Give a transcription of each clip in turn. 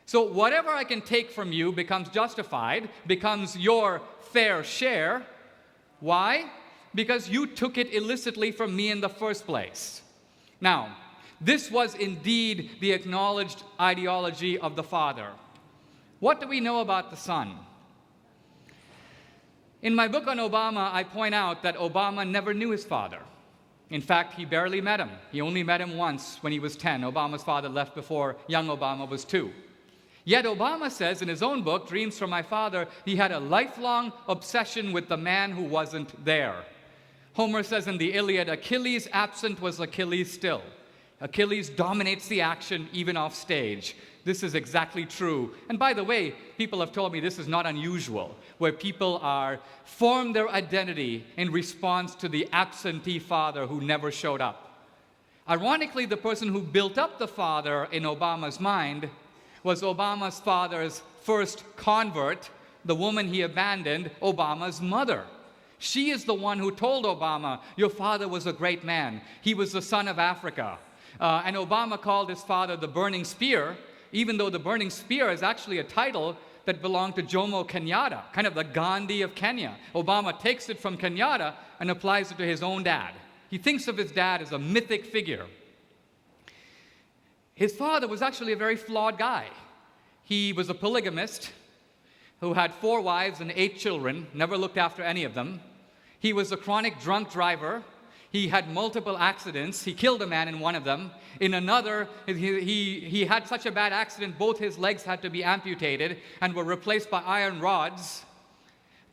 So whatever I can take from you becomes justified, becomes your fair share. Why? Because you took it illicitly from me in the first place. Now, this was indeed the acknowledged ideology of the Father. What do we know about the Son? In my book on Obama, I point out that Obama never knew his father. In fact, he barely met him. He only met him once when he was 10. Obama's father left before young Obama was 2. Yet Obama says in his own book, Dreams from My Father, he had a lifelong obsession with the man who wasn't there. Homer says in the Iliad, Achilles absent was Achilles still. Achilles dominates the action even off stage. This is exactly true. And by the way, people have told me this is not unusual, where people form their identity in response to the absentee father who never showed up. Ironically, the person who built up the father in Obama's mind was Obama's father's first convert, the woman he abandoned, Obama's mother. She is the one who told Obama, your father was a great man. He was the son of Africa. And Obama called his father the Burning Spear, even though the Burning Spear is actually a title that belonged to Jomo Kenyatta, kind of the Gandhi of Kenya. Obama takes it from Kenyatta and applies it to his own dad. He thinks of his dad as a mythic figure. His father was actually a very flawed guy. He was a polygamist who had 4 wives and 8 children, never looked after any of them. He was a chronic drunk driver. He had multiple accidents. He killed a man in one of them. In another, he had such a bad accident, both his legs had to be amputated and were replaced by iron rods.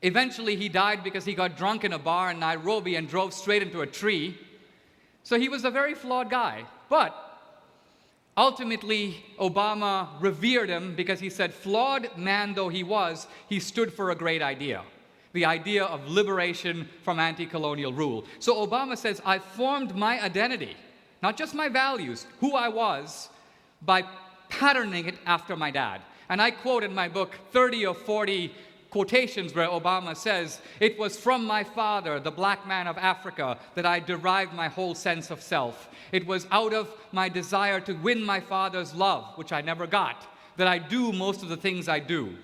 Eventually, he died because he got drunk in a bar in Nairobi and drove straight into a tree. So he was a very flawed guy. But ultimately, Obama revered him because he said, flawed man though he was, he stood for a great idea. The idea of liberation from anti-colonial rule. So Obama says, I formed my identity, not just my values, who I was, by patterning it after my dad. And I quote in my book 30 or 40 quotations where Obama says, it was from my father, the black man of Africa, that I derived my whole sense of self. It was out of my desire to win my father's love, which I never got, that I do most of the things I do.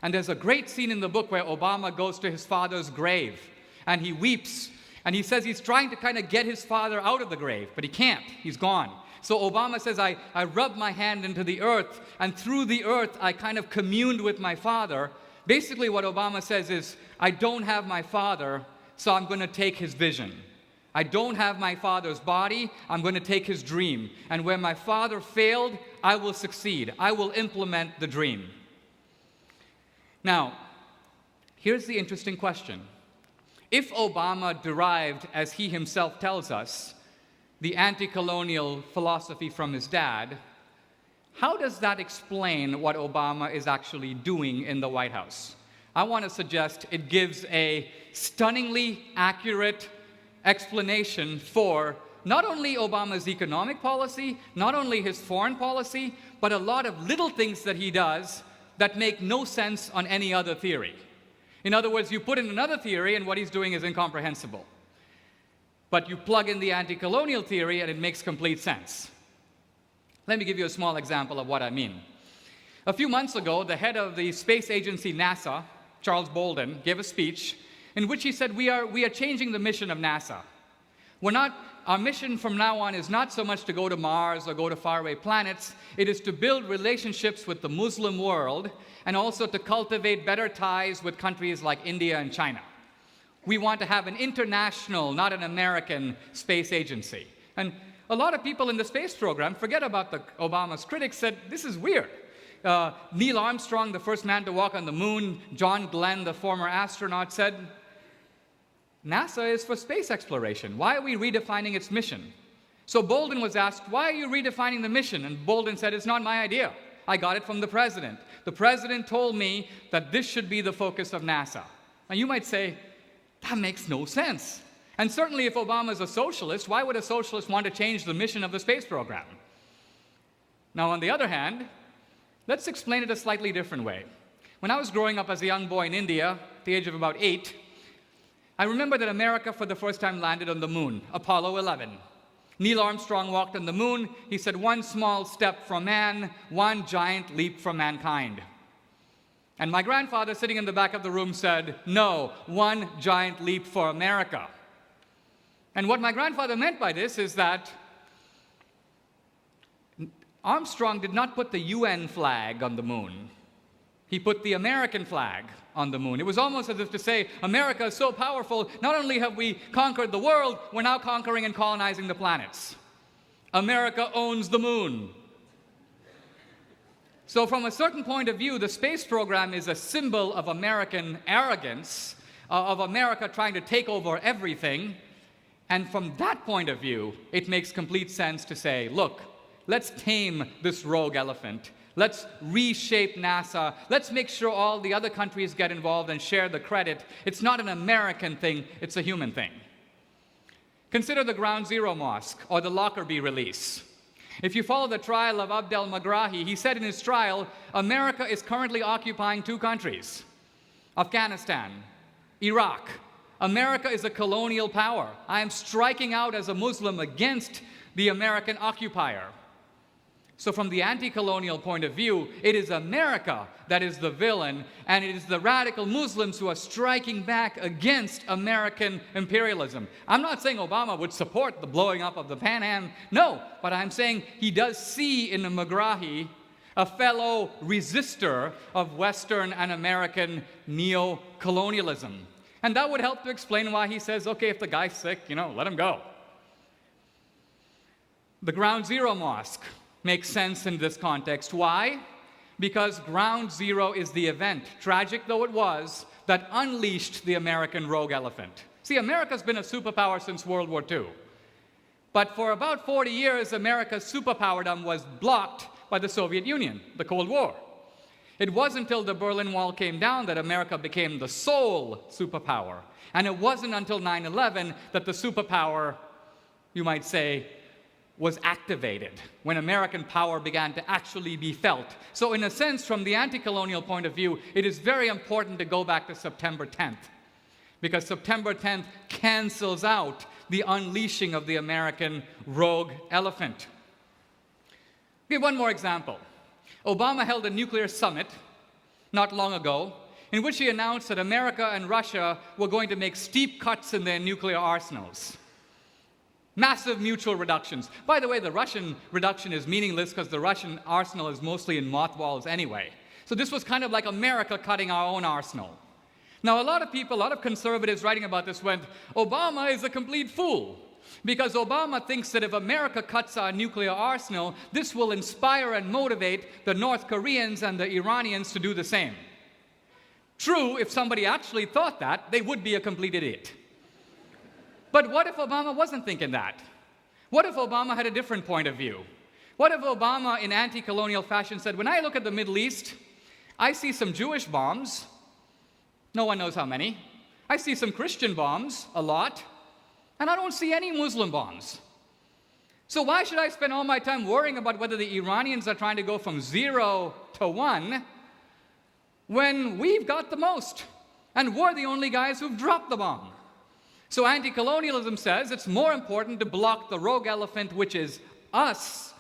And there's a great scene in the book where Obama goes to his father's grave and he weeps and he says he's trying to kind of get his father out of the grave, but he can't. He's gone. So Obama says, I rubbed my hand into the earth, and through the earth I kind of communed with my father. Basically what Obama says is, I don't have my father, so I'm going to take his vision. I don't have my father's body, I'm going to take his dream. And where my father failed, I will succeed. I will implement the dream. Now, here's the interesting question. If Obama derived, as he himself tells us, the anti-colonial philosophy from his dad, how does that explain what Obama is actually doing in the White House? I want to suggest it gives a stunningly accurate explanation for not only Obama's economic policy, not only his foreign policy, but a lot of little things that he does that make no sense on any other theory. In other words, you put in another theory and what he's doing is incomprehensible. But you plug in the anti-colonial theory and it makes complete sense. Let me give you a small example of what I mean. A few months ago, the head of the space agency NASA, Charles Bolden, gave a speech in which he said, we are changing the mission of NASA. Our mission from now on is not so much to go to Mars or go to faraway planets. It is to build relationships with the Muslim world and also to cultivate better ties with countries like India and China. We want to have an international, not an American, space agency. And a lot of people in the space program, forget about the Obama's critics, said, this is weird. Neil Armstrong, the first man to walk on the moon, John Glenn, the former astronaut, said, NASA is for space exploration. Why are we redefining its mission? So Bolden was asked, why are you redefining the mission? And Bolden said, it's not my idea. I got it from the president. The president told me that this should be the focus of NASA. Now you might say, that makes no sense. And certainly if Obama is a socialist, why would a socialist want to change the mission of the space program? Now on the other hand, let's explain it a slightly different way. When I was growing up as a young boy in India, at the age of about 8, I remember that America for the first time landed on the moon, Apollo 11. Neil Armstrong walked on the moon. He said, one small step for man, one giant leap for mankind. And my grandfather, sitting in the back of the room, said, no, one giant leap for America. And what my grandfather meant by this is that Armstrong did not put the UN flag on the moon. He put the American flag on the moon. It was almost as if to say, America is so powerful, not only have we conquered the world, we're now conquering and colonizing the planets. America owns the moon. So from a certain point of view, the space program is a symbol of American arrogance, of America trying to take over everything. And from that point of view, it makes complete sense to say, look, let's tame this rogue elephant. Let's reshape NASA. Let's make sure all the other countries get involved and share the credit. It's not an American thing, it's a human thing. Consider the Ground Zero Mosque or the Lockerbie release. If you follow the trial of Abd al-Megrahi, he said in his trial, America is currently occupying two countries, Afghanistan, Iraq. America is a colonial power. I am striking out as a Muslim against the American occupier. So from the anti-colonial point of view, it is America that is the villain, and it is the radical Muslims who are striking back against American imperialism. I'm not saying Obama would support the blowing up of the Pan Am, no, but I'm saying he does see in the Megrahi a fellow resistor of Western and American neo-colonialism. And that would help to explain why he says, okay, if the guy's sick, let him go. The Ground Zero Mosque makes sense in this context. Why? Because Ground Zero is the event, tragic though it was, that unleashed the American rogue elephant. See, America's been a superpower since World War II. But for about 40 years, America's superpowerdom was blocked by the Soviet Union, the Cold War. It wasn't until the Berlin Wall came down that America became the sole superpower. And it wasn't until 9/11 that the superpower, you might say, was activated, when American power began to actually be felt. So in a sense, from the anti-colonial point of view, it is very important to go back to September 10th, because September 10th cancels out the unleashing of the American rogue elephant. I'll give one more example. Obama held a nuclear summit not long ago, in which he announced that America and Russia were going to make steep cuts in their nuclear arsenals. Massive mutual reductions. By the way, the Russian reduction is meaningless because the Russian arsenal is mostly in mothballs anyway. So this was kind of like America cutting our own arsenal. Now, a lot of people, a lot of conservatives writing about this went, Obama is a complete fool, because Obama thinks that if America cuts our nuclear arsenal, this will inspire and motivate the North Koreans and the Iranians to do the same. True, if somebody actually thought that, they would be a complete idiot. But what if Obama wasn't thinking that? What if Obama had a different point of view? What if Obama, in anti-colonial fashion, said, when I look at the Middle East, I see some Jewish bombs, no one knows how many. I see some Christian bombs, a lot, and I don't see any Muslim bombs. So why should I spend all my time worrying about whether the Iranians are trying to go from 0 to 1 when we've got the most, and we're the only guys who've dropped the bomb? So anti-colonialism says it's more important to block the rogue elephant, which is us,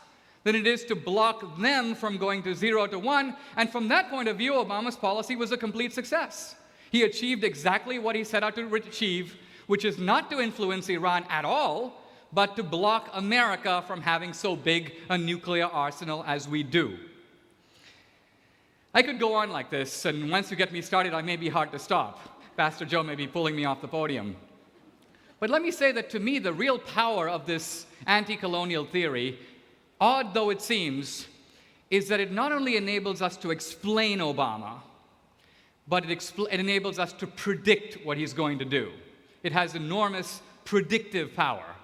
than it is to block them from going to 0 to 1. And from that point of view, Obama's policy was a complete success. He achieved exactly what he set out to achieve, which is not to influence Iran at all, but to block America from having so big a nuclear arsenal as we do. I could go on like this, and once you get me started, I may be hard to stop. Pastor Joe may be pulling me off the podium. But let me say that to me, the real power of this anti-colonial theory, odd though it seems, is that it not only enables us to explain Obama, but it enables us to predict what he's going to do. It has enormous predictive power.